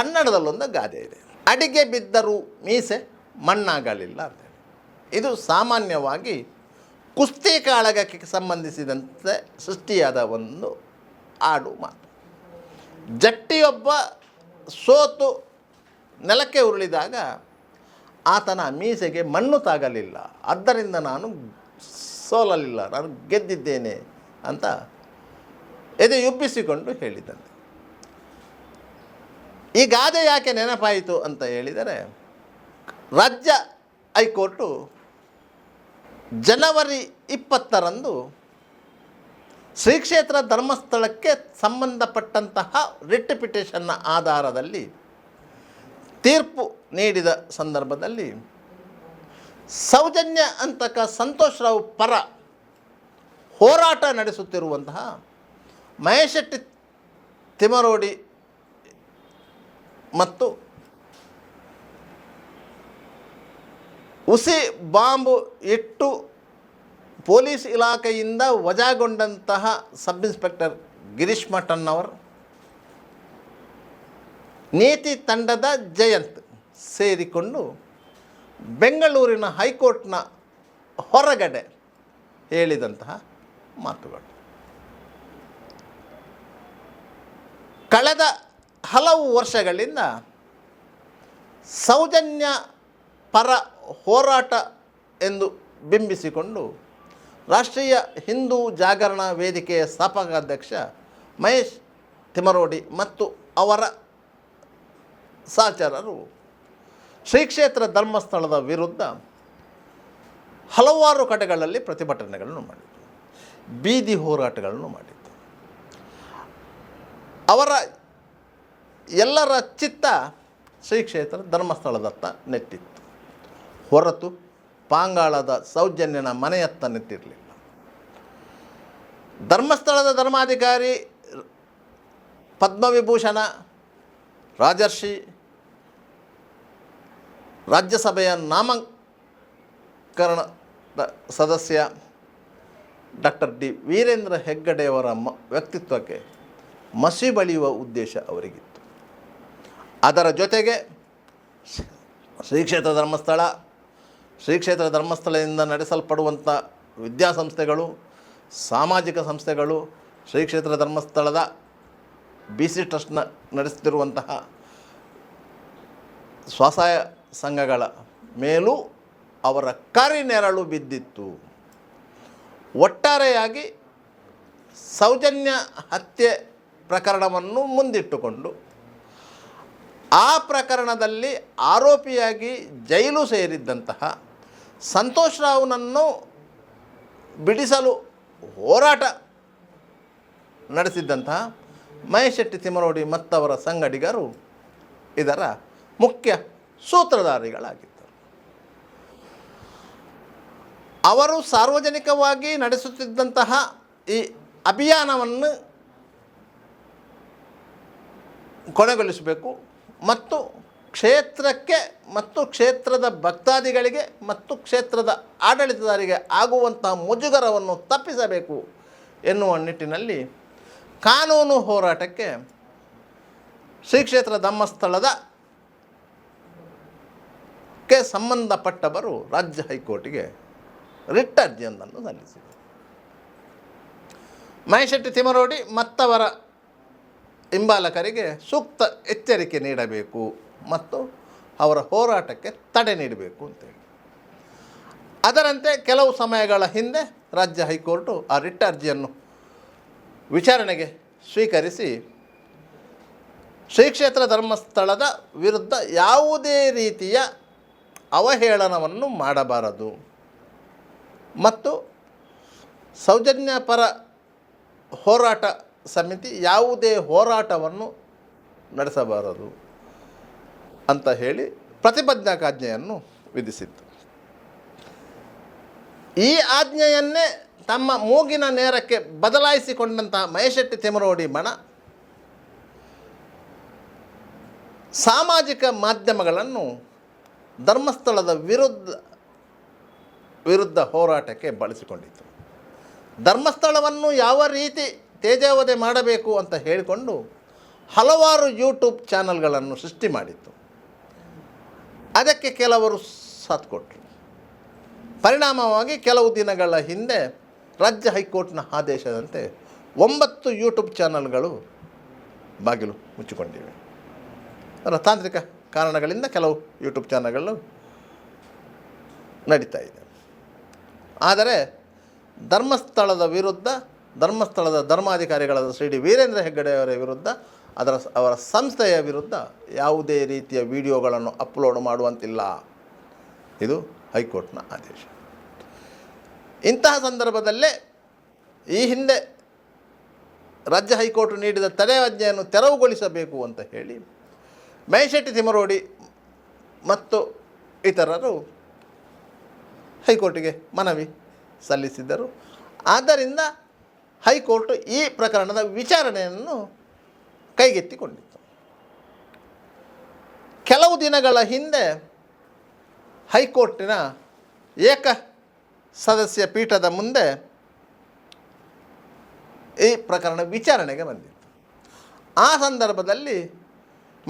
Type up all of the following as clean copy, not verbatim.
ಕನ್ನಡದಲ್ಲೊಂದು ಗಾದೆ ಇದೆ, ಅಡಿಗೆ ಬಿದ್ದರೂ ಮೀಸೆ ಮಣ್ಣಾಗಲಿಲ್ಲ ಅಂತೇಳಿ. ಇದು ಸಾಮಾನ್ಯವಾಗಿ ಕುಸ್ತಿ ಕಾಳಗಕ್ಕೆ ಸಂಬಂಧಿಸಿದಂತೆ ಸೃಷ್ಟಿಯಾದ ಒಂದು ಆಡು ಮಾತು. ಜಟ್ಟಿಯೊಬ್ಬ ಸೋತು ನೆಲಕ್ಕೆ ಉರುಳಿದಾಗ ಆತನ ಮೀಸೆಗೆ ಮಣ್ಣು ತಾಗಲಿಲ್ಲ, ಆದ್ದರಿಂದ ನಾನು ಸೋಲಲಿಲ್ಲ, ನಾನು ಗೆದ್ದಿದ್ದೇನೆ ಅಂತ ಎದೆಯುಬ್ಬಿಸಿಕೊಂಡು ಹೇಳಿದಂತೆ. ಈ ಗಾದೆ ಯಾಕೆ ನೆನಪಾಯಿತು ಅಂತ ಹೇಳಿದರೆ, ರಾಜ್ಯ ಹೈಕೋರ್ಟು ಜನವರಿ 20ರಂದು ಶ್ರೀ ಕ್ಷೇತ್ರ ಧರ್ಮಸ್ಥಳಕ್ಕೆ ಸಂಬಂಧಪಟ್ಟಂತಹ ರಿಟ್ ಪಿಟಿಷನ್ನ ಆಧಾರದಲ್ಲಿ ತೀರ್ಪು ನೀಡಿದ ಸಂದರ್ಭದಲ್ಲಿ ಸೌಜನ್ಯ ಅಂತಕ ಸಂತೋಷ್ ರಾವ್ ಪರ ಹೋರಾಟ ನಡೆಸುತ್ತಿರುವಂತಹ ಮಹೇಶ್ ಶೆಟ್ಟಿ ತಿಮರೋಡಿ ಮತ್ತು ಹುಸಿ ಬಾಂಬು ಇಟ್ಟು ಪೊಲೀಸ್ ಇಲಾಖೆಯಿಂದ ವಜಾಗೊಂಡಂತಹ ಸಬ್ ಇನ್ಸ್ಪೆಕ್ಟರ್ ಗಿರೀಶ್ ಮಠಣ್ಣವರ್, ನೀತಿ ತಂಡದ ಜಯಂತ್ ಸೇರಿಕೊಂಡು ಬೆಂಗಳೂರಿನ ಹೈಕೋರ್ಟ್ನ ಹೊರಗಡೆ ಹೇಳಿದಂತಹ ಮಾತುಗಳು ಕಳೆದ ಹಲವು ವರ್ಷಗಳಿಂದ ಸೌಜನ್ಯ ಪರ ಹೋರಾಟ ಎಂದು ಬಿಂಬಿಸಿಕೊಂಡು ರಾಷ್ಟ್ರೀಯ ಹಿಂದೂ ಜಾಗರಣ ವೇದಿಕೆಯ ಸ್ಥಾಪಕಾಧ್ಯಕ್ಷ ಮಹೇಶ್ ತಿಮರೋಡಿ ಮತ್ತು ಅವರ ಸಹಚರರು ಶ್ರೀ ಕ್ಷೇತ್ರ ಧರ್ಮಸ್ಥಳದ ವಿರುದ್ಧ ಹಲವಾರು ಕಡೆಗಳಲ್ಲಿ ಪ್ರತಿಭಟನೆಗಳನ್ನು ಮಾಡಿದರು, ಬೀದಿ ಹೋರಾಟಗಳನ್ನು ಮಾಡಿದರು. ಅವರ ಎಲ್ಲರ ಚಿತ್ತ ಶ್ರೀ ಕ್ಷೇತ್ರ ಧರ್ಮಸ್ಥಳದತ್ತ ನೆಟ್ಟಿತ್ತು, ಹೊರತು ಪಾಂಗಾಳದ ಸೌಜನ್ಯನ ಮನೆಯತ್ತ ನೆಟ್ಟಿರಲಿಲ್ಲ. ಧರ್ಮಸ್ಥಳದ ಧರ್ಮಾಧಿಕಾರಿ ಪದ್ಮವಿಭೂಷಣ, ರಾಜರ್ಷಿ, ರಾಜ್ಯಸಭೆಯ ನಾಮಕರಣದ ಸದಸ್ಯ ಡಾಕ್ಟರ್ ಡಿ ವೀರೇಂದ್ರ ಹೆಗ್ಗಡೆಯವರ ವ್ಯಕ್ತಿತ್ವಕ್ಕೆ ಮಸಿ ಬಳಿಯುವ ಉದ್ದೇಶ ಅವರಿಗಿತ್ತು. ಅದರ ಜೊತೆಗೆ ಶ್ರೀ ಕ್ಷೇತ್ರ ಧರ್ಮಸ್ಥಳದಿಂದ ನಡೆಸಲ್ಪಡುವಂಥ ವಿದ್ಯಾಸಂಸ್ಥೆಗಳು, ಸಾಮಾಜಿಕ ಸಂಸ್ಥೆಗಳು, ಶ್ರೀ ಕ್ಷೇತ್ರ ಧರ್ಮಸ್ಥಳದ BC ಟ್ರಸ್ಟ್ನ ನಡೆಸುತ್ತಿರುವಂತಹ ಸ್ವಸಹಾಯ ಸಂಘಗಳ ಮೇಲೂ ಅವರ ಕರಿನೆರಳು ಬಿದ್ದಿತ್ತು. ಒಟ್ಟಾರೆಯಾಗಿ ಸೌಜನ್ಯ ಹತ್ಯೆ ಪ್ರಕರಣವನ್ನು ಮುಂದಿಟ್ಟುಕೊಂಡು ಆ ಪ್ರಕರಣದಲ್ಲಿ ಆರೋಪಿಯಾಗಿ ಜೈಲು ಸೇರಿದ್ದಂತಹ ಸಂತೋಷ್ ರಾವ್ನನ್ನು ಬಿಡಿಸಲು ಹೋರಾಟ ನಡೆಸಿದ್ದಂತಹ ಮಹೇಶ್ ಶೆಟ್ಟಿ ತಿಮರೋಡಿ ಮತ್ತವರ ಸಂಗಡಿಗರು ಇದರ ಮುಖ್ಯ ಸೂತ್ರಧಾರಿಗಳಾಗಿದ್ದರು. ಅವರು ಸಾರ್ವಜನಿಕವಾಗಿ ನಡೆಸುತ್ತಿದ್ದಂತಹ ಈ ಅಭಿಯಾನವನ್ನು ಕೊನೆಗೊಳಿಸಬೇಕು ಮತ್ತು ಕ್ಷೇತ್ರಕ್ಕೆ ಮತ್ತು ಕ್ಷೇತ್ರದ ಭಕ್ತಾದಿಗಳಿಗೆ ಮತ್ತು ಕ್ಷೇತ್ರದ ಆಡಳಿತದಾರರಿಗೆ ಆಗುವಂತಹ ಮುಜುಗರವನ್ನು ತಪ್ಪಿಸಬೇಕು ಎನ್ನುವ ನಿಟ್ಟಿನಲ್ಲಿ ಕಾನೂನು ಹೋರಾಟಕ್ಕೆ ಶ್ರೀ ಕ್ಷೇತ್ರ ಧರ್ಮಸ್ಥಳದ ಸಂಬಂಧಪಟ್ಟವರು ರಾಜ್ಯ ಹೈಕೋರ್ಟಿಗೆ ರಿಟ್ ಅರ್ಜಿಯೊಂದನ್ನು ಸಲ್ಲಿಸಿದರು. ಮಹೇಶ್ ಶೆಟ್ಟಿ ತಿಮರೋಡಿ ಮತ್ತವರ ಹಿಂಬಾಲಕರಿಗೆ ಸೂಕ್ತ ಎಚ್ಚರಿಕೆ ನೀಡಬೇಕು ಮತ್ತು ಅವರ ಹೋರಾಟಕ್ಕೆ ತಡೆ ನೀಡಬೇಕು ಅಂತೇಳಿ. ಅದರಂತೆ ಕೆಲವು ಸಮಯಗಳ ಹಿಂದೆ ರಾಜ್ಯ ಹೈಕೋರ್ಟು ಆ ರಿಟ್ ಅರ್ಜಿಯನ್ನು ವಿಚಾರಣೆಗೆ ಸ್ವೀಕರಿಸಿ ಶ್ರೀ ಕ್ಷೇತ್ರ ಧರ್ಮಸ್ಥಳದ ವಿರುದ್ಧ ಯಾವುದೇ ರೀತಿಯ ಅವಹೇಳನವನ್ನು ಮಾಡಬಾರದು ಮತ್ತು ಸೌಜನ್ಯ ಪರ ಹೋರಾಟ ಸಮಿತಿ ಯಾವುದೇ ಹೋರಾಟವನ್ನು ನಡೆಸಬಾರದು ಅಂತ ಹೇಳಿ ಪ್ರತಿಬದ್ಧಾಜ್ಞೆಯನ್ನು ವಿಧಿಸಿತ್ತು. ಈ ಆಜ್ಞೆಯನ್ನೇ ತಮ್ಮ ಮೂಗಿನ ನೇರಕ್ಕೆ ಬದಲಾಯಿಸಿಕೊಂಡಂತಹ ಮಹೇಶ್ ಶೆಟ್ಟಿ ತಿಮರೋಡಿ ಬಣ ಸಾಮಾಜಿಕ ಮಾಧ್ಯಮಗಳನ್ನು ಧರ್ಮಸ್ಥಳದ ವಿರುದ್ಧ ಹೋರಾಟಕ್ಕೆ ಬಳಸಿಕೊಂಡಿತ್ತು. ಧರ್ಮಸ್ಥಳವನ್ನು ಯಾವ ರೀತಿ ತೇಜಾವಧೆ ಮಾಡಬೇಕು ಅಂತ ಹೇಳಿಕೊಂಡು ಹಲವಾರು ಯೂಟ್ಯೂಬ್ ಚಾನಲ್ಗಳನ್ನು ಸೃಷ್ಟಿ ಮಾಡಿತ್ತು. ಅದಕ್ಕೆ ಕೆಲವರು ಸಾಥ್ ಕೊಟ್ಟರು. ಪರಿಣಾಮವಾಗಿ ಕೆಲವು ದಿನಗಳ ಹಿಂದೆ ರಾಜ್ಯ ಹೈಕೋರ್ಟ್ನ ಆದೇಶದಂತೆ 9 ಯೂಟ್ಯೂಬ್ ಚಾನಲ್ಗಳು ಬಾಗಿಲು ಮುಚ್ಚಿಕೊಂಡಿವೆ. ಅದರ ತಾಂತ್ರಿಕ ಕಾರಣಗಳಿಂದ ಕೆಲವು ಯೂಟ್ಯೂಬ್ ಚಾನಲ್ಗಳು ನಡೀತಾ ಇದೆ. ಆದರೆ ಧರ್ಮಸ್ಥಳದ ಧರ್ಮಾಧಿಕಾರಿಗಳಾದ ಶ್ರೀ ಡಿ ವೀರೇಂದ್ರ ಹೆಗ್ಗಡೆಯವರ ವಿರುದ್ಧ ಅವರ ಸಂಸ್ಥೆಯ ವಿರುದ್ಧ ಯಾವುದೇ ರೀತಿಯ ವಿಡಿಯೋಗಳನ್ನು ಅಪ್ಲೋಡ್ ಮಾಡುವಂತಿಲ್ಲ. ಇದು ಹೈಕೋರ್ಟ್ನ ಆದೇಶ. ಇಂತಹ ಸಂದರ್ಭದಲ್ಲೇ ಈ ಹಿಂದೆ ರಾಜ್ಯ ಹೈಕೋರ್ಟ್ ನೀಡಿದ ತಡೆಯಾಜ್ಞೆಯನ್ನು ತೆರವುಗೊಳಿಸಬೇಕು ಅಂತ ಹೇಳಿ ಮಹೇಶೆಟ್ಟಿ ತಿಮರೋಡಿ ಮತ್ತು ಇತರರು ಹೈಕೋರ್ಟಿಗೆ ಮನವಿ ಸಲ್ಲಿಸಿದ್ದರು. ಆದ್ದರಿಂದ ಹೈಕೋರ್ಟ್ ಈ ಪ್ರಕರಣದ ವಿಚಾರಣೆಯನ್ನು ಕೈಗೆತ್ತಿಕೊಂಡಿತ್ತು. ಕೆಲವು ದಿನಗಳ ಹಿಂದೆ ಹೈಕೋರ್ಟಿನ ಏಕ ಸದಸ್ಯ ಪೀಠದ ಮುಂದೆ ಈ ಪ್ರಕರಣ ವಿಚಾರಣೆಗೆ ಬಂದಿತ್ತು. ಆ ಸಂದರ್ಭದಲ್ಲಿ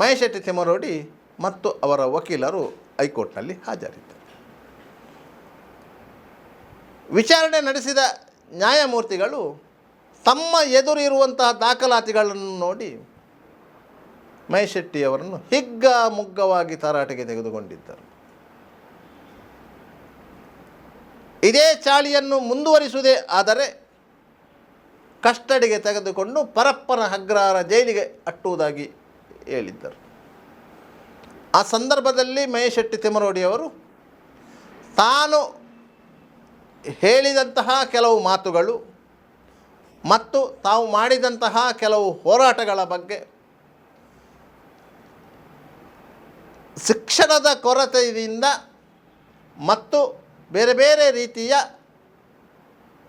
ಮಹೇಶೆಟ್ಟಿ ತಿಮರೋಡಿ ಮತ್ತು ಅವರ ವಕೀಲರು ಹೈಕೋರ್ಟ್ನಲ್ಲಿ ಹಾಜರಿದ್ದರು. ವಿಚಾರಣೆ ನಡೆಸಿದ ನ್ಯಾಯಮೂರ್ತಿಗಳು ತಮ್ಮ ಎದುರು ಇರುವಂತಹ ದಾಖಲಾತಿಗಳನ್ನು ನೋಡಿ ಮಹೇಶೆಟ್ಟಿಯವರನ್ನು ಹಿಗ್ಗಾಮುಗ್ಗವಾಗಿ ತರಾಟೆಗೆ ತೆಗೆದುಕೊಂಡಿದ್ದರು. ಇದೇ ಚಾಳಿಯನ್ನು ಮುಂದುವರಿಸುವುದೇ ಆದರೆ ಕಸ್ಟಡಿಗೆ ತೆಗೆದುಕೊಂಡು ಪರಪ್ಪನ ಅಗ್ರಹಾರ ಜೈಲಿಗೆ ಅಟ್ಟುವುದಾಗಿ ಹೇಳಿದ್ದರು. ಆ ಸಂದರ್ಭದಲ್ಲಿ ಮಹೇಶೆಟ್ಟಿ ತಿಮರೋಡಿಯವರು ತಾನು ಹೇಳಿದಂತಹ ಕೆಲವು ಮಾತುಗಳು ಮತ್ತು ತಾವು ಮಾಡಿದಂತಹ ಕೆಲವು ಹೋರಾಟಗಳ ಬಗ್ಗೆ, ಶಿಕ್ಷಣದ ಕೊರತೆಯಿಂದ ಮತ್ತು ಬೇರೆ ಬೇರೆ ರೀತಿಯ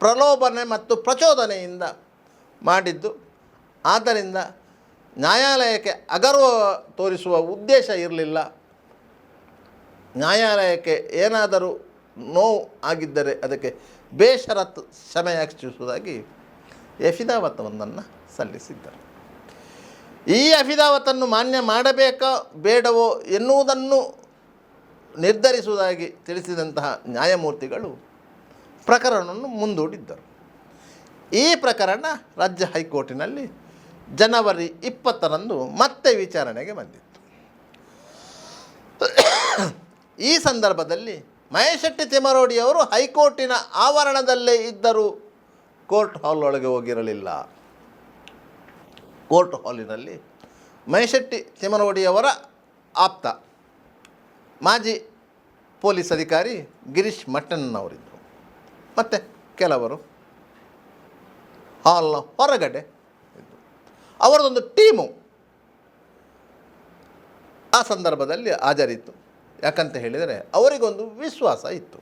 ಪ್ರಲೋಭನೆ ಮತ್ತು ಪ್ರಚೋದನೆಯಿಂದ ಮಾಡಿದ್ದು, ಆದ್ದರಿಂದ ನ್ಯಾಯಾಲಯಕ್ಕೆ ಅಗೌರವ ತೋರಿಸುವ ಉದ್ದೇಶ ಇರಲಿಲ್ಲ. ನ್ಯಾಯಾಲಯಕ್ಕೆ ಏನಾದರೂ ನೋವು ಆಗಿದ್ದರೆ ಅದಕ್ಕೆ ಬೇಷರತ್ತು ಕ್ಷಮೆಯಾಚಿಸುವುದಾಗಿ ಎಫಿದಾವತ್ತೊಂದನ್ನು ಸಲ್ಲಿಸಿದ್ದರು. ಈ ಅಫಿದಾವತ್ತನ್ನು ಮಾನ್ಯ ಮಾಡಬೇಕೋ ಬೇಡವೋ ಎನ್ನುವುದನ್ನು ನಿರ್ಧರಿಸುವುದಾಗಿ ತಿಳಿಸಿದಂತಹ ನ್ಯಾಯಮೂರ್ತಿಗಳು ಪ್ರಕರಣವನ್ನು ಮುಂದೂಡಿದ್ದರು. ಈ ಪ್ರಕರಣ ರಾಜ್ಯ ಹೈಕೋರ್ಟಿನಲ್ಲಿ ಜನವರಿ 20ರಂದು ಮತ್ತೆ ವಿಚಾರಣೆಗೆ ಬಂದಿತ್ತು. ಈ ಸಂದರ್ಭದಲ್ಲಿ ಮಹೇಶೆಟ್ಟಿ ತಿಮರೋಡಿಯವರು ಹೈಕೋರ್ಟಿನ ಆವರಣದಲ್ಲೇ ಇದ್ದರೂ ಕೋರ್ಟ್ ಹಾಲ್ ಒಳಗೆ ಹೋಗಿರಲಿಲ್ಲ. ಕೋರ್ಟ್ ಹಾಲಿನಲ್ಲಿ ಮಹೇಶೆಟ್ಟಿ ತಿಮರೋಡಿಯವರ ಆಪ್ತ ಮಾಜಿ ಪೊಲೀಸ್ ಅಧಿಕಾರಿ ಗಿರೀಶ್ ಮಟ್ಟಣ್ಣನವರಿದ್ದರು. ಮತ್ತು ಕೆಲವರು ಹಾಲ್ನ ಹೊರಗಡೆ ಇದ್ದರು. ಅವರದೊಂದು ಟೀಮು ಆ ಸಂದರ್ಭದಲ್ಲಿ ಹಾಜರಿತ್ತು. ಯಾಕಂತ ಹೇಳಿದರೆ ಅವರಿಗೊಂದು ವಿಶ್ವಾಸ ಇತ್ತು,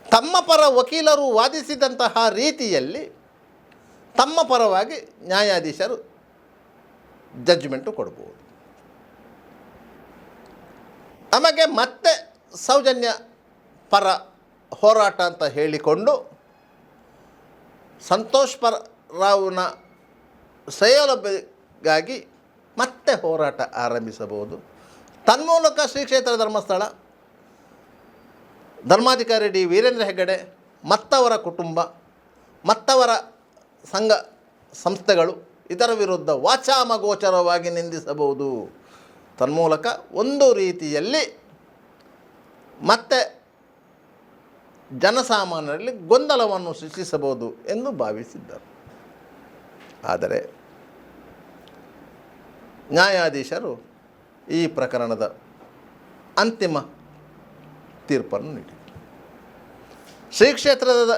ತಮ್ಮ ಪರ ವಕೀಲರು ವಾದಿಸಿದಂತಹ ರೀತಿಯಲ್ಲಿ ತಮ್ಮ ಪರವಾಗಿ ನ್ಯಾಯಾಧೀಶರು ಜಡ್ಜ್ಮೆಂಟು ಕೊಡ್ಬೋದು, ನಮಗೆ ಮತ್ತೆ ಸೌಜನ್ಯ ಪರ ಹೋರಾಟ ಅಂತ ಹೇಳಿಕೊಂಡು ಸಂತೋಷ್ ರಾವ್ನ ಸೌಲಭ್ಯಕ್ಕಾಗಿ ಮತ್ತೆ ಹೋರಾಟ ಆರಂಭಿಸಬಹುದು. ತನ್ಮೂಲಕ ಶ್ರೀ ಕ್ಷೇತ್ರ ಧರ್ಮಸ್ಥಳ ಧರ್ಮಾಧಿಕಾರಿ ಡಿ ವೀರೇಂದ್ರ ಹೆಗ್ಗಡೆ ಮತ್ತವರ ಕುಟುಂಬ ಮತ್ತವರ ಸಂಘ ಸಂಸ್ಥೆಗಳು ಇದರ ವಿರುದ್ಧ ವಾಚಾಮಗೋಚರವಾಗಿ ನಿಂದಿಸಬಹುದು. ತನ್ಮೂಲಕ ಒಂದು ರೀತಿಯಲ್ಲಿ ಮತ್ತೆ ಜನಸಾಮಾನ್ಯರಲ್ಲಿ ಗೊಂದಲವನ್ನು ಸೃಷ್ಟಿಸಬಹುದು ಎಂದು ಭಾವಿಸಿದ್ದರು. ಆದರೆ ನ್ಯಾಯಾಧೀಶರು ಈ ಪ್ರಕರಣದ ಅಂತಿಮ ತೀರ್ಪನ್ನು ನೀಡಿದರು. ಶ್ರೀ ಕ್ಷೇತ್ರದ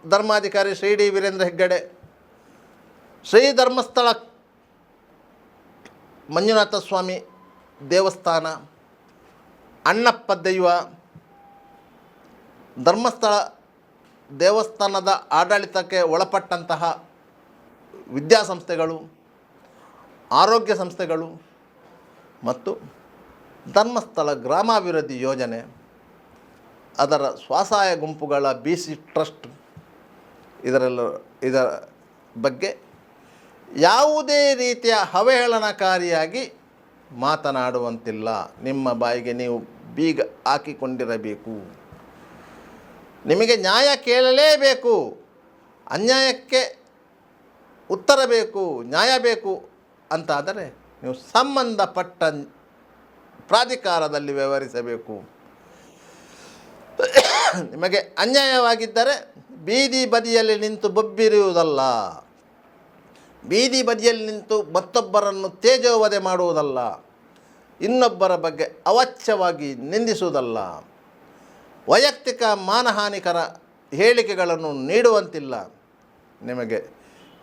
ಧರ್ಮಾಧಿಕಾರಿ ಶ್ರೀ ಡಿ ವೀರೇಂದ್ರ ಹೆಗ್ಗಡೆ, ಶ್ರೀ ಧರ್ಮಸ್ಥಳ ಮಂಜುನಾಥ ಸ್ವಾಮಿ ದೇವಸ್ಥಾನ, ಅಣ್ಣಪ್ಪ ದೈವ, ಧರ್ಮಸ್ಥಳ ದೇವಸ್ಥಾನದ ಆಡಳಿತಕ್ಕೆ ಒಳಪಟ್ಟಂತಹ ವಿದ್ಯಾಸಂಸ್ಥೆಗಳು, ಆರೋಗ್ಯ ಸಂಸ್ಥೆಗಳು ಮತ್ತು ಧರ್ಮಸ್ಥಳ ಗ್ರಾಮಾಭಿವೃದ್ಧಿ ಯೋಜನೆ, ಅದರ ಸ್ವಸಹಾಯ ಗುಂಪುಗಳ BC ಟ್ರಸ್ಟ್, ಇದರ ಬಗ್ಗೆ ಯಾವುದೇ ರೀತಿಯ ಅವಹೇಳನಕಾರಿಯಾಗಿ ಮಾತನಾಡುವಂತಿಲ್ಲ. ನಿಮ್ಮ ಬಾಯಿಗೆ ನೀವು ಬೀಗ ಹಾಕಿಕೊಂಡಿರಬೇಕು. ನಿಮಗೆ ನ್ಯಾಯ ಕೇಳಲೇಬೇಕು. ಅನ್ಯಾಯಕ್ಕೆ ಉತ್ತರ ಬೇಕು, ನ್ಯಾಯ ಬೇಕು ಅಂತಾದರೆ ನೀವು ಸಂಬಂಧಪಟ್ಟ ಪ್ರಾಧಿಕಾರದಲ್ಲಿ ವ್ಯವಹರಿಸಬೇಕು. ನಿಮಗೆ ಅನ್ಯಾಯವಾಗಿದ್ದರೆ ಬೀದಿ ಬದಿಯಲ್ಲಿ ನಿಂತು ಬೊಬ್ಬಿರುವುದಲ್ಲ, ಬೀದಿ ಬದಿಯಲ್ಲಿ ನಿಂತು ಮತ್ತೊಬ್ಬರನ್ನು ತೇಜೋವಧೆ ಮಾಡುವುದಲ್ಲ, ಇನ್ನೊಬ್ಬರ ಬಗ್ಗೆ ಅವಾಚ್ಯವಾಗಿ ನಿಂದಿಸುವುದಲ್ಲ, ವೈಯಕ್ತಿಕ ಮಾನಹಾನಿಕರ ಹೇಳಿಕೆಗಳನ್ನು ನೀಡುವಂತಿಲ್ಲ. ನಿಮಗೆ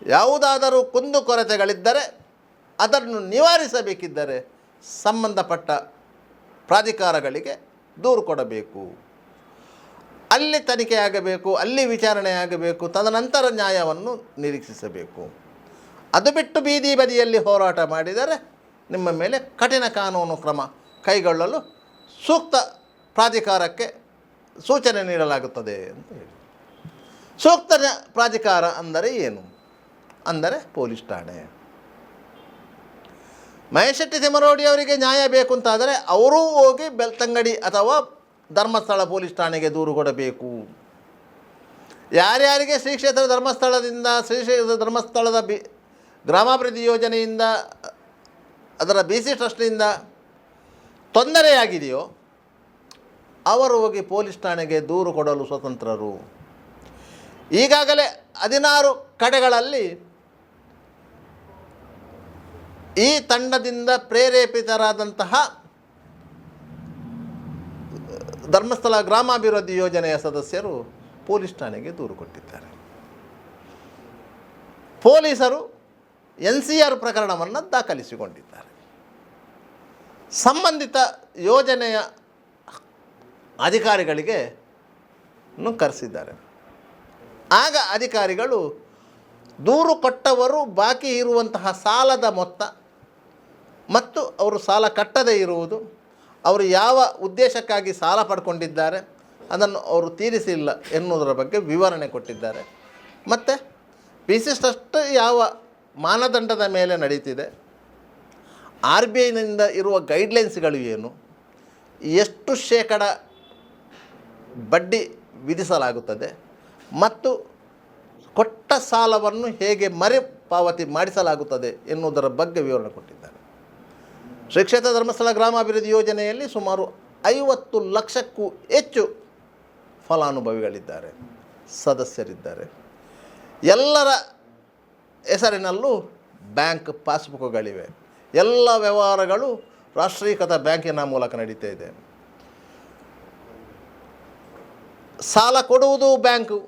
ಯಾವುದಾದರೂ ಕುಂದುಕೊರತೆಗಳಿದ್ದರೆ ಅದನ್ನು ನಿವಾರಿಸಬೇಕಿದ್ದರೆ ಸಂಬಂಧಪಟ್ಟ ಪ್ರಾಧಿಕಾರಗಳಿಗೆ ದೂರು ಕೊಡಬೇಕು. ಅಲ್ಲಿ ತನಿಖೆಯಾಗಬೇಕು, ಅಲ್ಲಿ ವಿಚಾರಣೆಯಾಗಬೇಕು, ತದನಂತರ ನ್ಯಾಯವನ್ನು ನಿರೀಕ್ಷಿಸಬೇಕು. ಅದು ಬಿಟ್ಟು ಬೀದಿ ಬದಿಯಲ್ಲಿ ಹೋರಾಟ ಮಾಡಿದರೆ ನಿಮ್ಮ ಮೇಲೆ ಕಠಿಣ ಕಾನೂನು ಕ್ರಮ ಕೈಗೊಳ್ಳಲು ಸೂಕ್ತ ಪ್ರಾಧಿಕಾರಕ್ಕೆ ಸೂಚನೆ ನೀಡಲಾಗುತ್ತದೆ ಅಂತ ಹೇಳಿ. ಸೂಕ್ತ ಪ್ರಾಧಿಕಾರ ಅಂದರೆ ಏನು? ಅಂದರೆ ಪೊಲೀಸ್ ಠಾಣೆ. ಮಹೇಶೆಟ್ಟಿ ತಿಮ್ಮರೋಡಿ ಅವರಿಗೆ ನ್ಯಾಯ ಬೇಕು ಅಂತಾದರೆ ಅವರೂ ಹೋಗಿ ಬೆಳ್ತಂಗಡಿ ಅಥವಾ ಧರ್ಮಸ್ಥಳ ಪೊಲೀಸ್ ಠಾಣೆಗೆ ದೂರು ಕೊಡಬೇಕು. ಯಾರ್ಯಾರಿಗೆ ಶ್ರೀ ಕ್ಷೇತ್ರ ಧರ್ಮಸ್ಥಳದಿಂದ, ಶ್ರೀ ಕ್ಷೇತ್ರ ಧರ್ಮಸ್ಥಳದ ಗ್ರಾಮಾಭಿವೃದ್ಧಿ ಯೋಜನೆಯಿಂದ, ಅದರ BC ಟ್ರಸ್ಟಿಂದ ತೊಂದರೆಯಾಗಿದೆಯೋ ಅವರು ಹೋಗಿ ಪೊಲೀಸ್ ಠಾಣೆಗೆ ದೂರು ಕೊಡಲು ಸ್ವತಂತ್ರರು. ಈಗಾಗಲೇ 16 ಕಡೆಗಳಲ್ಲಿ ಈ ತಂಡದಿಂದ ಪ್ರೇರೇಪಿತರಾದಂತಹ ಧರ್ಮಸ್ಥಳ ಗ್ರಾಮಾಭಿವೃದ್ಧಿ ಯೋಜನೆಯ ಸದಸ್ಯರು ಪೊಲೀಸ್ ಠಾಣೆಗೆ ದೂರು ಕೊಟ್ಟಿದ್ದಾರೆ. ಪೊಲೀಸರು NCR ಪ್ರಕರಣವನ್ನು ದಾಖಲಿಸಿಕೊಂಡಿದ್ದಾರೆ. ಸಂಬಂಧಿತ ಯೋಜನೆಯ ಅಧಿಕಾರಿಗಳಿಗೆ ಕರೆಸಿದ್ದಾರೆ. ಆಗ ಅಧಿಕಾರಿಗಳು ದೂರು ಕೊಟ್ಟವರು ಬಾಕಿ ಇರುವಂತಹ ಸಾಲದ ಮೊತ್ತ ಮತ್ತು ಅವರು ಸಾಲ ಕಟ್ಟದೇ ಇರುವುದು, ಅವರು ಯಾವ ಉದ್ದೇಶಕ್ಕಾಗಿ ಸಾಲ ಪಡ್ಕೊಂಡಿದ್ದಾರೆ ಅದನ್ನು ಅವರು ತೀರಿಸಿಲ್ಲ ಎನ್ನುವುದರ ಬಗ್ಗೆ ವಿವರಣೆ ಕೊಟ್ಟಿದ್ದಾರೆ. ಮತ್ತು BC ಟ್ರಸ್ಟ್ ಯಾವ ಮಾನದಂಡದ ಮೇಲೆ ನಡೀತಿದೆ, RBIನಿಂದ ಇರುವ ಗೈಡ್ಲೈನ್ಸ್ಗಳು ಏನು, ಎಷ್ಟು ಶೇಕಡ ಬಡ್ಡಿ ವಿಧಿಸಲಾಗುತ್ತದೆ ಮತ್ತು ಕೊಟ್ಟ ಸಾಲವನ್ನು ಹೇಗೆ ಮರುಪಾವತಿ ಮಾಡಿಸಲಾಗುತ್ತದೆ ಎನ್ನುವುದರ ಬಗ್ಗೆ ವಿವರಣೆ ಕೊಟ್ಟಿದ್ದಾರೆ. ಶ್ರೀ ಕ್ಷೇತ್ರ ಧರ್ಮಸ್ಥಳ ಗ್ರಾಮಾಭಿವೃದ್ಧಿ ಯೋಜನೆಯಲ್ಲಿ ಸುಮಾರು 50 ಲಕ್ಷಕ್ಕೂ ಹೆಚ್ಚು ಫಲಾನುಭವಿಗಳಿದ್ದಾರೆ, ಸದಸ್ಯರಿದ್ದಾರೆ. ಎಲ್ಲರ ಹೆಸರಿನಲ್ಲೂ ಬ್ಯಾಂಕ್ ಪಾಸ್ಬುಕ್ಗಳಿವೆ. ಎಲ್ಲ ವ್ಯವಹಾರಗಳು ರಾಷ್ಟ್ರೀಕೃತ ಬ್ಯಾಂಕಿನ ಮೂಲಕ ನಡೀತಾ ಇದೆ. ಸಾಲ ಕೊಡುವುದು ಬ್ಯಾಂಕು,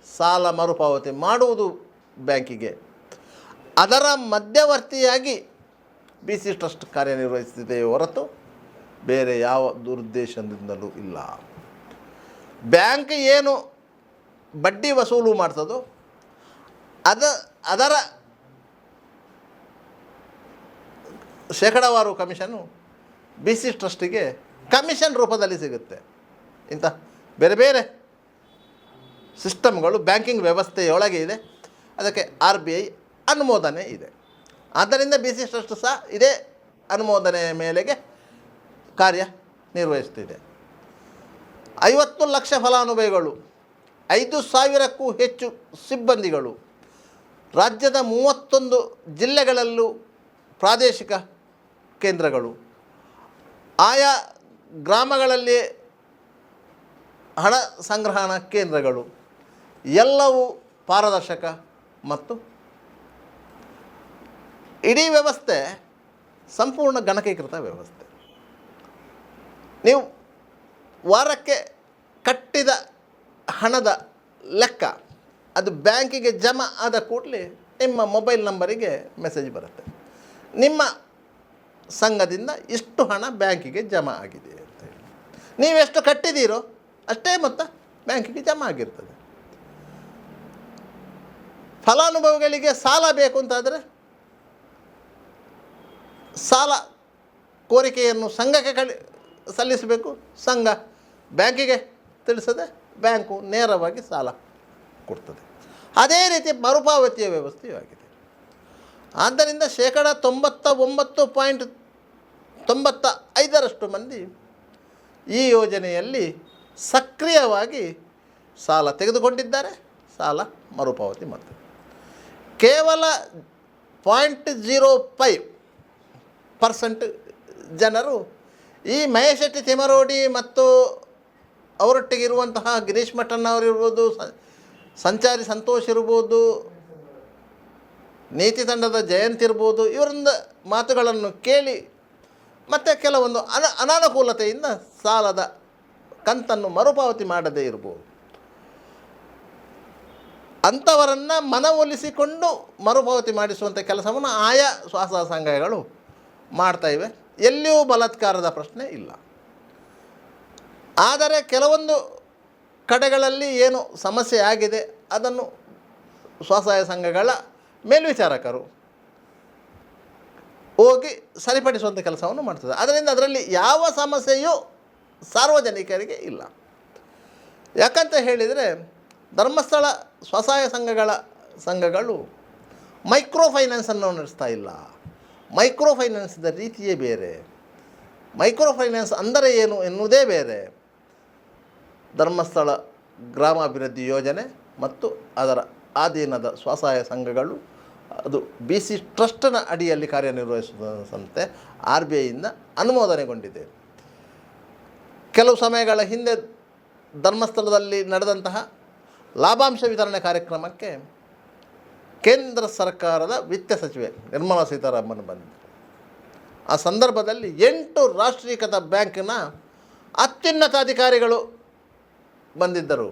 ಸಾಲ ಮರುಪಾವತಿ ಮಾಡುವುದು ಬ್ಯಾಂಕಿಗೆ. ಅದರ ಮಧ್ಯವರ್ತಿಯಾಗಿ BC ಟ್ರಸ್ಟ್ ಕಾರ್ಯನಿರ್ವಹಿಸುತ್ತಿದೆಯೇ ಹೊರತು ಬೇರೆ ಯಾವ ದುರುದ್ದೇಶದಿಂದಲೂ ಇಲ್ಲ. ಬ್ಯಾಂಕ್ ಏನು ಬಡ್ಡಿ ವಸೂಲು ಮಾಡ್ತದೋ ಅದರ ಶೇಕಡಾವಾರು ಕಮಿಷನ್ನು BC ಟ್ರಸ್ಟಿಗೆ ಕಮಿಷನ್ ರೂಪದಲ್ಲಿ ಸಿಗುತ್ತೆ. ಇಂಥ ಬೇರೆ ಬೇರೆ ಸಿಸ್ಟಮ್ಗಳು ಬ್ಯಾಂಕಿಂಗ್ ವ್ಯವಸ್ಥೆಯೊಳಗೆ ಇದೆ. ಅದಕ್ಕೆ RBI ಅನುಮೋದನೆ ಇದೆ. ಆದ್ದರಿಂದ BC ಟ್ರಸ್ಟ್ ಸಹ ಇದೇ ಅನುಮೋದನೆಯ ಮೇಲೆಗೆ ಕಾರ್ಯ ನಿರ್ವಹಿಸ್ತಿದೆ. 50 ಲಕ್ಷ ಫಲಾನುಭವಿಗಳು, 5,000ಕ್ಕೂ ಹೆಚ್ಚು ಸಿಬ್ಬಂದಿಗಳು, ರಾಜ್ಯದ 31 ಜಿಲ್ಲೆಗಳಲ್ಲೂ ಪ್ರಾದೇಶಿಕ ಕೇಂದ್ರಗಳು, ಆಯಾ ಗ್ರಾಮಗಳಲ್ಲಿ ಹಣ ಸಂಗ್ರಹಣಾ ಕೇಂದ್ರಗಳು, ಎಲ್ಲವೂ ಪಾರದರ್ಶಕ ಮತ್ತು ಇಡೀ ವ್ಯವಸ್ಥೆ ಸಂಪೂರ್ಣ ಗಣಕೀಕೃತ ವ್ಯವಸ್ಥೆ. ನೀವು ವಾರಕ್ಕೆ ಕಟ್ಟಿದ ಹಣದ ಲೆಕ್ಕ ಅದು ಬ್ಯಾಂಕಿಗೆ ಜಮಾ ಆದ ಕೂಡಲೇ ನಿಮ್ಮ ಮೊಬೈಲ್ ನಂಬರಿಗೆ ಮೆಸೇಜ್ ಬರುತ್ತೆ, ನಿಮ್ಮ ಸಂಘದಿಂದ ಇಷ್ಟು ಹಣ ಬ್ಯಾಂಕಿಗೆ ಜಮಾ ಆಗಿದೆ ಅಂತೇಳಿ. ನೀವೆಷ್ಟು ಕಟ್ಟಿದ್ದೀರೋ ಅಷ್ಟೇ ಮೊತ್ತ ಬ್ಯಾಂಕಿಗೆ ಜಮಾ ಆಗಿರ್ತದೆ. ಫಲಾನುಭವಿಗಳಿಗೆ ಸಾಲ ಬೇಕು ಅಂತಾದರೆ ಸಾಲ ಕೋರಿಕೆಯನ್ನು ಸಂಘಕ್ಕೆ ಸಲ್ಲಿಸಬೇಕು. ಸಂಘ ಬ್ಯಾಂಕಿಗೆ ತಿಳಿಸದೆ ಬ್ಯಾಂಕು ನೇರವಾಗಿ ಸಾಲ ಕೊಡ್ತದೆ. ಅದೇ ರೀತಿ ಮರುಪಾವತಿಯ ವ್ಯವಸ್ಥೆಯೂ ಆಗಿದೆ. ಆದ್ದರಿಂದ 99.95% ಮಂದಿ ಈ ಯೋಜನೆಯಲ್ಲಿ ಸಕ್ರಿಯವಾಗಿ ಸಾಲ ತೆಗೆದುಕೊಂಡಿದ್ದಾರೆ, ಸಾಲ ಮರುಪಾವತಿ ಮಾಡ್ತಾರೆ. ಕೇವಲ 0.05% ಜನರು ಈ ಮಹೇಶ್ ಶೆಟ್ಟಿ ತಿಮರೋಡಿ ಮತ್ತು ಅವರೊಟ್ಟಿಗಿರುವಂತಹ ಗಿರೀಶ್ ಮಠನ್ ಅವರಿರ್ಬೋದು, ಸಂಚಾರಿ ಸಂತೋಷ್ ಇರ್ಬೋದು, ನೀತಿ ತಂಡದ ಜಯಂತ್ ಇರ್ಬೋದು, ಇವರಿಂದ ಮಾತುಗಳನ್ನು ಕೇಳಿ ಮತ್ತು ಕೆಲವೊಂದು ಅನಾನುಕೂಲತೆಯಿಂದ ಸಾಲದ ಕಂತನ್ನು ಮರುಪಾವತಿ ಮಾಡದೇ ಇರ್ಬೋದು. ಅಂಥವರನ್ನು ಮನವೊಲಿಸಿಕೊಂಡು ಮರುಪಾವತಿ ಮಾಡಿಸುವಂಥ ಕೆಲಸವನ್ನು ಆಯಾ ಸ್ವಸಹಾಯ ಸಂಘಗಳು ಮಾಡ್ತಾಯಿವೆ. ಎಲ್ಲಿಯೂ ಬಲಾತ್ಕಾರದ ಪ್ರಶ್ನೆ ಇಲ್ಲ. ಆದರೆ ಕೆಲವೊಂದು ಕಡೆಗಳಲ್ಲಿ ಏನು ಸಮಸ್ಯೆ ಆಗಿದೆ ಅದನ್ನು ಸ್ವಸಹಾಯ ಸಂಘಗಳ ಮೇಲ್ವಿಚಾರಕರು ಹೋಗಿ ಸರಿಪಡಿಸುವಂಥ ಕೆಲಸವನ್ನು ಮಾಡ್ತದೆ. ಅದರಿಂದ ಅದರಲ್ಲಿ ಯಾವ ಸಮಸ್ಯೆಯೂ ಸಾರ್ವಜನಿಕರಿಗೆ ಇಲ್ಲ. ಯಾಕಂತ ಹೇಳಿದರೆ ಧರ್ಮಸ್ಥಳ ಸ್ವಸಹಾಯ ಸಂಘಗಳು ಮೈಕ್ರೋ ಫೈನಾನ್ಸನ್ನು ನಡೆಸ್ತಾ ಇಲ್ಲ. ಮೈಕ್ರೋ ಫೈನಾನ್ಸಿನ ರೀತಿಯೇ ಬೇರೆ. ಮೈಕ್ರೋ ಫೈನಾನ್ಸ್ ಅಂದರೆ ಏನು ಎನ್ನುವುದೇ ಬೇರೆ. ಧರ್ಮಸ್ಥಳ ಗ್ರಾಮಾಭಿವೃದ್ಧಿ ಯೋಜನೆ ಮತ್ತು ಅದರ ಅಧೀನದ ಸ್ವಸಹಾಯ ಸಂಘಗಳು, ಅದು BC ಟ್ರಸ್ಟ್ನ ಅಡಿಯಲ್ಲಿ ಕಾರ್ಯನಿರ್ವಹಿಸುವ ಸಂಸ್ಥೆ, RBIಯಿಂದ ಅನುಮೋದನೆಗೊಂಡಿದೆ. ಕೆಲವು ಸಮಯಗಳ ಹಿಂದೆ ಧರ್ಮಸ್ಥಳದಲ್ಲಿ ನಡೆದಂತಹ ಲಾಭಾಂಶ ವಿತರಣೆ ಕಾರ್ಯಕ್ರಮಕ್ಕೆ ಕೇಂದ್ರ ಸರ್ಕಾರದ ವಿತ್ತ ಸಚಿವೆ ನಿರ್ಮಲಾ ಸೀತಾರಾಮನ್ ಬಂದಿದ್ದರು. ಆ ಸಂದರ್ಭದಲ್ಲಿ 8 ರಾಷ್ಟ್ರೀಕೃತ ಬ್ಯಾಂಕಿನ ಅತ್ಯುನ್ನತ ಅಧಿಕಾರಿಗಳು ಬಂದಿದ್ದರು,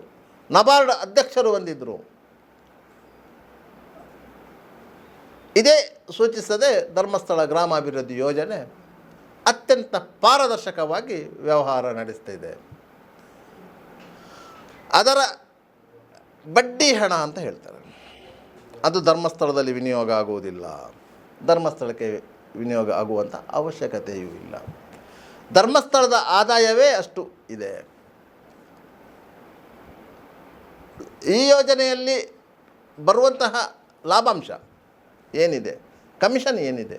ನಬಾರ್ಡ್ ಅಧ್ಯಕ್ಷರು ಬಂದಿದ್ದರು. ಇದೇ ಸೂಚಿಸದೆ ಧರ್ಮಸ್ಥಳ ಗ್ರಾಮಾಭಿವೃದ್ಧಿ ಯೋಜನೆ ಅತ್ಯಂತ ಪಾರದರ್ಶಕವಾಗಿ ವ್ಯವಹಾರ ನಡೆಸ್ತಿದೆ. ಅದರ ಬಡ್ಡಿ ಹಣ ಅಂತ ಹೇಳ್ತಾರೆ, ಅದು ಧರ್ಮಸ್ಥಳದಲ್ಲಿ ವಿನಿಯೋಗ ಆಗುವುದಿಲ್ಲ, ಧರ್ಮಸ್ಥಳಕ್ಕೆ ವಿನಿಯೋಗ ಆಗುವಂಥ ಅವಶ್ಯಕತೆಯೂ ಇಲ್ಲ. ಧರ್ಮಸ್ಥಳದ ಆದಾಯವೇ ಅಷ್ಟು ಇದೆ. ಈ ಯೋಜನೆಯಲ್ಲಿ ಬರುವಂತಹ ಲಾಭಾಂಶ ಏನಿದೆ, ಕಮಿಷನ್ ಏನಿದೆ,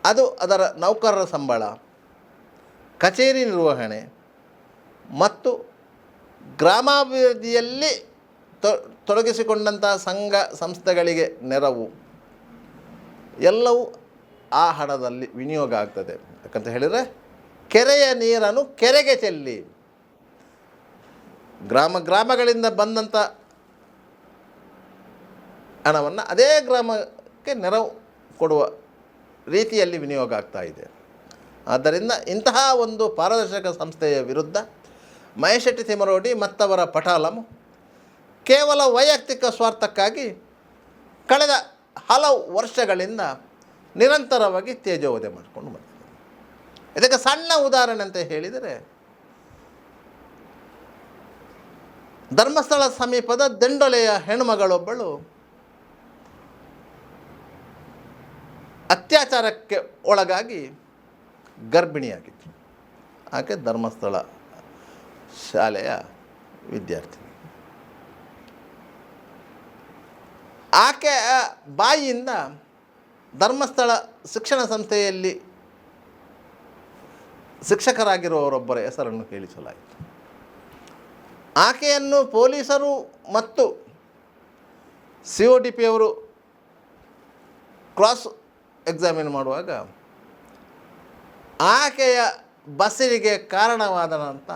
ಅದು ಅದರ ನೌಕರರ ಸಂಬಳ, ಕಚೇರಿ ನಿರ್ವಹಣೆ ಮತ್ತು ಗ್ರಾಮಾಭಿವೃದ್ಧಿಯಲ್ಲಿ ತೊಡಗಿಸಿಕೊಂಡಂಥ ಸಂಘ ಸಂಸ್ಥೆಗಳಿಗೆ ನೆರವು ಎಲ್ಲವೂ ಆ ಹಣದಲ್ಲಿ ವಿನಿಯೋಗ ಆಗ್ತದೆ. ಯಾಕಂತ ಹೇಳಿದರೆ ಕೆರೆಯ ನೀರನ್ನು ಕೆರೆಗೆ ಚೆಲ್ಲಿ, ಗ್ರಾಮಗಳಿಂದ ಬಂದಂಥ ಹಣವನ್ನು ಅದೇ ಗ್ರಾಮಕ್ಕೆ ನೆರವು ಕೊಡುವ ರೀತಿಯಲ್ಲಿ ವಿನಿಯೋಗ ಆಗ್ತಾ ಇದೆ. ಆದ್ದರಿಂದ ಇಂತಹ ಒಂದು ಪಾರದರ್ಶಕ ಸಂಸ್ಥೆಯ ವಿರುದ್ಧ ಮಹೇಶ್ ಶೆಟ್ಟಿ ತಿಮರೋಡಿ ಮತ್ತವರ ಪಟಾಲಂ ಕೇವಲ ವೈಯಕ್ತಿಕ ಸ್ವಾರ್ಥಕ್ಕಾಗಿ ಕಳೆದ ಹಲವು ವರ್ಷಗಳಿಂದ ನಿರಂತರವಾಗಿ ತೇಜೋವಧೆ ಮಾಡಿಕೊಂಡು ಬಂದಿದೆ. ಇದಕ್ಕೆ ಸಣ್ಣ ಉದಾಹರಣೆ ಅಂತ ಹೇಳಿದರೆ, ಧರ್ಮಸ್ಥಳ ಸಮೀಪದ ದಂಡೊಲೆಯ ಹೆಣ್ಣುಮಗಳೊಬ್ಬಳು ಅತ್ಯಾಚಾರಕ್ಕೆ ಒಳಗಾಗಿ ಗರ್ಭಿಣಿಯಾಗಿತ್ತು. ಆಕೆ ಧರ್ಮಸ್ಥಳ ಶಾಲೆಯ ವಿದ್ಯಾರ್ಥಿ. ಆಕೆಯ ಬಾಯಿಯಿಂದ ಧರ್ಮಸ್ಥಳ ಶಿಕ್ಷಣ ಸಂಸ್ಥೆಯಲ್ಲಿ ಶಿಕ್ಷಕರಾಗಿರುವವರೊಬ್ಬರ ಹೆಸರನ್ನು ಹೇಳಿಸಲಾಯಿತು. ಆಕೆಯನ್ನು ಪೊಲೀಸರು ಮತ್ತು CODP ಅವರು ಕ್ರಾಸ್ ಎಕ್ಸಾಮಿನ್ ಮಾಡುವಾಗ ಆಕೆಯ ಬಸಿರಿಗೆ ಕಾರಣವಾದಂಥ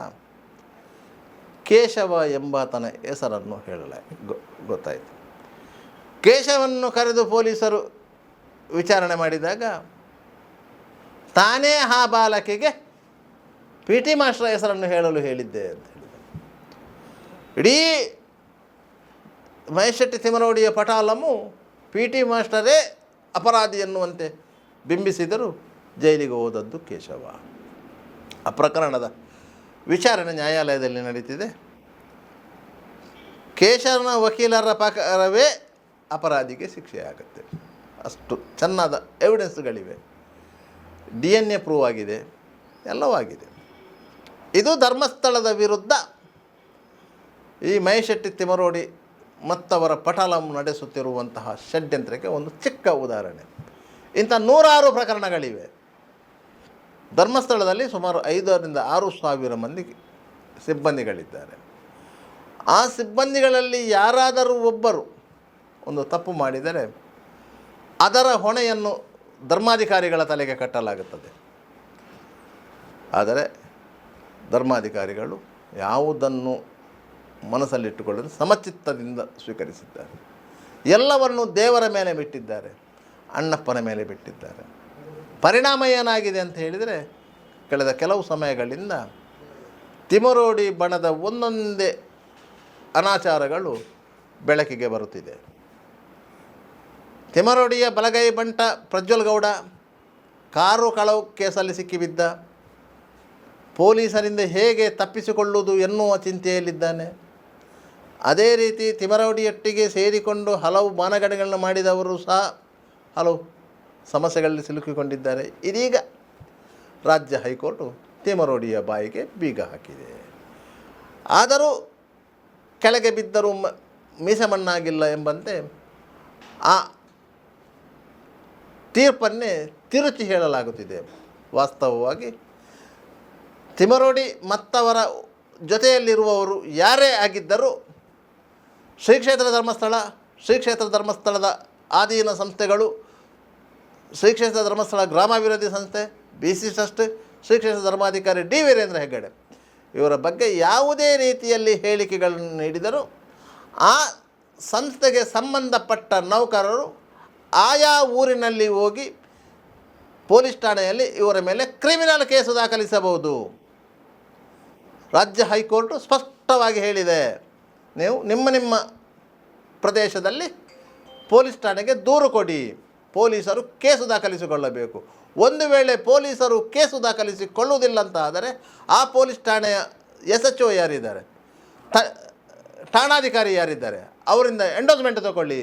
ಕೇಶವ ಎಂಬಾತನ ಹೆಸರನ್ನು ಗೊತ್ತಾಯಿತು. ಕೇಶವನ್ನು ಕರೆದು ಪೊಲೀಸರು ವಿಚಾರಣೆ ಮಾಡಿದಾಗ ತಾನೇ ಆ ಬಾಲಕಿಗೆ PT ಮಾಸ್ಟರ್ ಹೆಸರನ್ನು ಹೇಳಲು ಹೇಳಿದ್ದೆ ಅಂತ ಹೇಳಿದ. ಇಡೀ ಮಹೇಶ್ ಶೆಟ್ಟಿ ತಿಮರೋಡಿಯ ಪಟಾಲಮು PT ಮಾಸ್ಟರೇ ಅಪರಾಧಿ ಎನ್ನುವಂತೆ ಬಿಂಬಿಸಿದರು. ಜೈಲಿಗೆ ಹೋದದ್ದು ಕೇಶವ. ಆ ಪ್ರಕರಣದ ವಿಚಾರಣೆ ನ್ಯಾಯಾಲಯದಲ್ಲಿ ನಡೀತಿದೆ. ಕೇಶವನ ವಕೀಲರ ಪ್ರಕಾರವೇ ಅಪರಾಧಿಗೆ ಶಿಕ್ಷೆಯಾಗುತ್ತೆ. ಅಷ್ಟು ಚೆನ್ನಾದ ಎವಿಡೆನ್ಸ್ಗಳಿವೆ, DNA ಪ್ರೂವ್ ಆಗಿದೆ, ಎಲ್ಲವೂ ಆಗಿದೆ. ಇದು ಧರ್ಮಸ್ಥಳದ ವಿರುದ್ಧ ಈ ಮಹೇಶ್ ಶೆಟ್ಟಿ ತಿಮರೋಡಿ ಮತ್ತವರ ಪಟಾಲಂ ನಡೆಸುತ್ತಿರುವಂತಹ ಷಡ್ಯಂತ್ರಕ್ಕೆ ಒಂದು ಚಿಕ್ಕ ಉದಾಹರಣೆ. ಇಂಥ ನೂರಾರು ಪ್ರಕರಣಗಳಿವೆ. ಧರ್ಮಸ್ಥಳದಲ್ಲಿ ಸುಮಾರು 5,000-6,000 ಮಂದಿ ಸಿಬ್ಬಂದಿಗಳಿದ್ದಾರೆ. ಆ ಸಿಬ್ಬಂದಿಗಳಲ್ಲಿ ಯಾರಾದರೂ ಒಬ್ಬರು ಒಂದು ತಪ್ಪು ಮಾಡಿದರೆ ಅದರ ಹೊಣೆಯನ್ನು ಧರ್ಮಾಧಿಕಾರಿಗಳ ತಲೆಗೆ ಕಟ್ಟಲಾಗುತ್ತದೆ. ಆದರೆ ಧರ್ಮಾಧಿಕಾರಿಗಳು ಯಾವುದನ್ನು ಮನಸ್ಸಲ್ಲಿಟ್ಟುಕೊಳ್ಳಲು ಸಮಚಿತ್ತದಿಂದ ಸ್ವೀಕರಿಸಿದ್ದಾರೆ. ಎಲ್ಲವನ್ನು ದೇವರ ಮೇಲೆ ಬಿಟ್ಟಿದ್ದಾರೆ, ಅಣ್ಣಪ್ಪನ ಮೇಲೆ ಬಿಟ್ಟಿದ್ದಾರೆ. ಪರಿಣಾಮ ಏನಾಗಿದೆ ಅಂತ ಹೇಳಿದರೆ, ಕಳೆದ ಕೆಲವು ಸಮಯಗಳಿಂದ ತಿಮರೋಡಿ ಬಣದ ಒಂದೊಂದೇ ಅನಾಚಾರಗಳು ಬೆಳಕಿಗೆ ಬರುತ್ತಿದೆ. ತಿಮರೋಡಿಯ ಬಲಗೈ ಬಂಟ ಪ್ರಜ್ವಲ್ ಗೌಡ ಕಾರು ಕಳವು ಕೇಸಲ್ಲಿ ಸಿಕ್ಕಿಬಿದ್ದ. ಪೊಲೀಸರಿಂದ ಹೇಗೆ ತಪ್ಪಿಸಿಕೊಳ್ಳುವುದು ಎನ್ನುವ ಚಿಂತೆಯಲ್ಲಿದ್ದಾನೆ. ಅದೇ ರೀತಿ ತಿಮರೋಡಿಯೊಟ್ಟಿಗೆ ಸೇರಿಕೊಂಡು ಹಲವು ಮಾನಗಣಗಳನ್ನು ಮಾಡಿದವರು ಸಹ ಹಲವು ಸಮಸ್ಯೆಗಳಲ್ಲಿ ಸಿಲುಕಿಕೊಂಡಿದ್ದಾರೆ. ಇದೀಗ ರಾಜ್ಯ ಹೈಕೋರ್ಟು ತಿಮರೋಡಿಯ ಬಾಯಿಗೆ ಬೀಗ ಹಾಕಿದೆ. ಆದರೂ ಕೆಳಗೆ ಬಿದ್ದರೂ ಮೀಸೆ ಮಣ್ಣಾಗಿಲ್ಲ ಎಂಬಂತೆ ಆ ತೀರ್ಪನ್ನೇ ತಿರುಚಿ ಹೇಳಲಾಗುತ್ತಿದೆ. ವಾಸ್ತವವಾಗಿ ತಿಮರೋಡಿ ಮತ್ತವರ ಜೊತೆಯಲ್ಲಿರುವವರು ಯಾರೇ ಆಗಿದ್ದರೂ ಶ್ರೀ ಕ್ಷೇತ್ರ ಧರ್ಮಸ್ಥಳದ ಆಧೀನ ಸಂಸ್ಥೆಗಳು, ಶ್ರೀ ಕ್ಷೇತ್ರ ಧರ್ಮಸ್ಥಳ ಗ್ರಾಮಾಭಿವೃದ್ಧಿ ಸಂಸ್ಥೆ, BC ಟ್ರಸ್ಟ್, ಶ್ರೀ ಕ್ಷೇತ್ರ ಧರ್ಮಾಧಿಕಾರಿ D. ವೀರೇಂದ್ರ ಹೆಗ್ಗಡೆ ಇವರ ಬಗ್ಗೆ ಯಾವುದೇ ರೀತಿಯಲ್ಲಿ ಹೇಳಿಕೆಗಳನ್ನು ನೀಡಿದರೂ ಆ ಸಂಸ್ಥೆಗೆ ಸಂಬಂಧಪಟ್ಟ ನೌಕರರು ಆಯಾ ಊರಿನಲ್ಲಿ ಹೋಗಿ ಪೊಲೀಸ್ ಠಾಣೆಯಲ್ಲಿ ಇವರ ಮೇಲೆ ಕ್ರಿಮಿನಲ್ ಕೇಸು ದಾಖಲಿಸಬಹುದು. ರಾಜ್ಯ ಹೈಕೋರ್ಟು ಸ್ಪಷ್ಟವಾಗಿ ಹೇಳಿದೆ, ನೀವು ನಿಮ್ಮ ಪ್ರದೇಶದಲ್ಲಿ ಪೊಲೀಸ್ ಠಾಣೆಗೆ ದೂರು ಕೊಡಿ, ಪೊಲೀಸರು ಕೇಸು ದಾಖಲಿಸಿಕೊಳ್ಳಬೇಕು. ಒಂದು ವೇಳೆ ಪೊಲೀಸರು ಕೇಸು ದಾಖಲಿಸಿಕೊಳ್ಳುವುದಿಲ್ಲ ಅಂತ ಆದರೆ ಆ ಪೊಲೀಸ್ ಠಾಣೆಯ SHO ಯಾರಿದ್ದಾರೆ, ಠಾಣಾಧಿಕಾರಿ ಯಾರಿದ್ದಾರೆ, ಅವರಿಂದ ಎಂಡೋಸ್ಮೆಂಟ್ ತಗೊಳ್ಳಿ.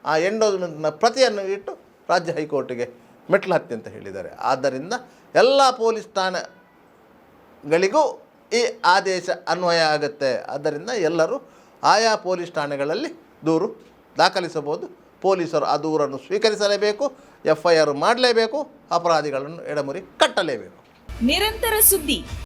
ಆ ಎಂಡೋಸ್ಮೆಂಟ್ನ ಪ್ರತಿಯನ್ನು ಇಟ್ಟು ರಾಜ್ಯ ಹೈಕೋರ್ಟಿಗೆ ಮೆಟ್ಲು ಹತ್ತಿ ಅಂತ ಹೇಳಿದ್ದಾರೆ. ಆದ್ದರಿಂದ ಎಲ್ಲ ಪೊಲೀಸ್ ಠಾಣೆಗಳಿಗೂ ಈ ಆದೇಶ ಅನ್ವಯ ಆಗುತ್ತೆ. ಆದ್ದರಿಂದ ಎಲ್ಲರೂ ಆಯಾ ಪೊಲೀಸ್ ಠಾಣೆಗಳಲ್ಲಿ ದೂರು ದಾಖಲಿಸಬಹುದು. ಪೊಲೀಸರು ಆ ದೂರನ್ನು ಸ್ವೀಕರಿಸಲೇಬೇಕು, FIR ಮಾಡಲೇಬೇಕು, ಅಪರಾಧಿಗಳನ್ನು ಎಡಮುರಿ ಕಟ್ಟಲೇಬೇಕು. ನಿರಂತರ ಸುದ್ದಿ